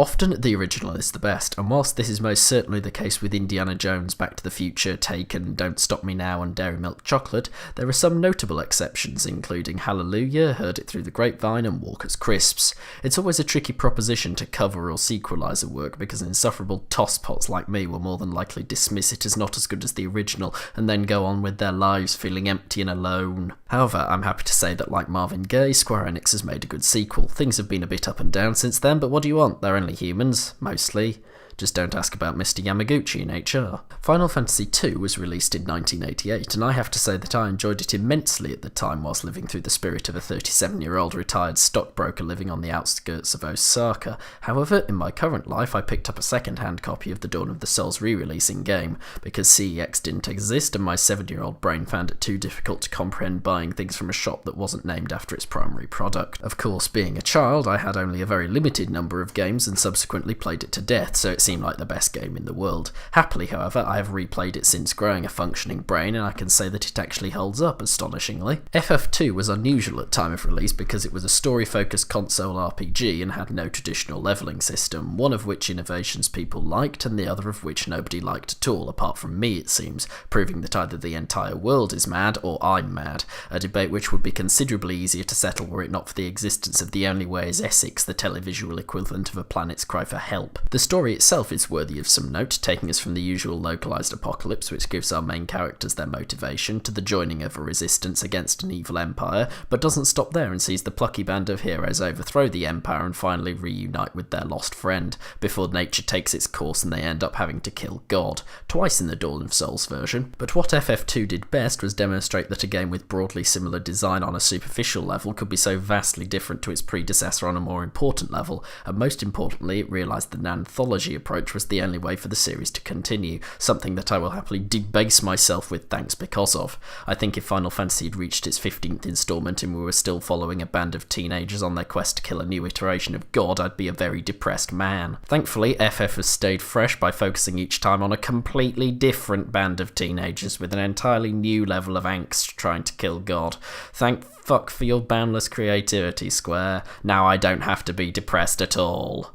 Often, the original is the best, and whilst this is most certainly the case with Indiana Jones, Back to the Future, Taken, Don't Stop Me Now and Dairy Milk Chocolate, there are some notable exceptions, including Hallelujah, Heard It Through the Grapevine and Walker's Crisps. It's always a tricky proposition to cover or sequelize a work because insufferable tosspots like me will more than likely dismiss it as not as good as the original and then go on with their lives feeling empty and alone. However, I'm happy to say that like Marvin Gaye, Square Enix has made a good sequel. Things have been a bit up and down since then, but what do you want? They're only humans, mostly. Just don't ask about Mr. Yamaguchi in HR. Final Fantasy II was released in 1988, and I have to say that I enjoyed it immensely at the time whilst living through the spirit of a 37-year-old retired stockbroker living on the outskirts of Osaka. However, in my current life, I picked up a second-hand copy of the Dawn of the Souls re-release in-game, because CEX didn't exist and my 7-year-old brain found it too difficult to comprehend buying things from a shop that wasn't named after its primary product. Of course, being a child, I had only a very limited number of games and subsequently played it to death, so it seemed like the best game in the world. Happily, however, I have replayed it since growing a functioning brain, and I can say that it actually holds up astonishingly. FF2 was unusual at time of release because it was a story-focused console RPG and had no traditional levelling system, one of which innovations people liked and the other of which nobody liked at all, apart from me it seems, proving that either the entire world is mad or I'm mad, a debate which would be considerably easier to settle were it not for the existence of The Only Way is Essex, the televisual equivalent of A Planet's Cry for Help. The story itself is worthy of some note, taking us from the usual localised apocalypse which gives our main characters their motivation to the joining of a resistance against an evil empire, but doesn't stop there and sees the plucky band of heroes overthrow the empire and finally reunite with their lost friend, before nature takes its course and they end up having to kill God, twice in the Dawn of Souls version. But what FF2 did best was demonstrate that a game with broadly similar design on a superficial level could be so vastly different to its predecessor on a more important level, and most importantly it realised that an anthology approach was the only way for the series to continue, something that I will happily debase myself with thanks because of. I think if Final Fantasy had reached its 15th instalment and we were still following a band of teenagers on their quest to kill a new iteration of God, I'd be a very depressed man. Thankfully, FF has stayed fresh by focusing each time on a completely different band of teenagers with an entirely new level of angst trying to kill God. Thank fuck for your boundless creativity, Square. Now I don't have to be depressed at all.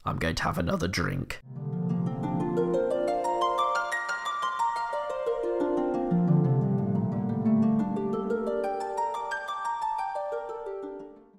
I'm going to have another drink.